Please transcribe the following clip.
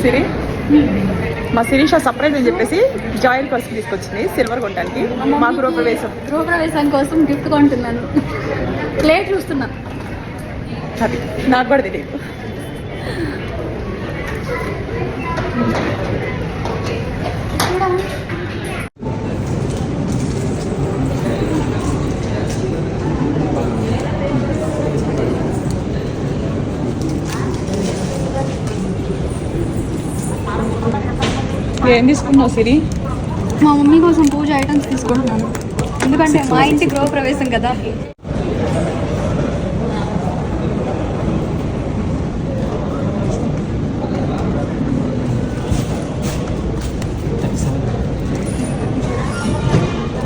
సిరి మా శిరీష సర్ప్రైజ్ అని చెప్పేసి జాయిల్ పర్స్ తీసుకొచ్చింది సిల్వర్ కొట్టడానికి. మా గృహప్రవేశం కోసం గిఫ్ట్ కొంటున్నాను. ప్లేట్ చూస్తున్నా, అది నాకు కూడా తెలియదు. ఏం తీసుకున్నావు సిరి? మా మమ్మీ కోసం పూజ ఐటమ్స్ తీసుకుంటున్నాను, ఎందుకంటే మా ఇంటి గృహప్రవేశం కదా.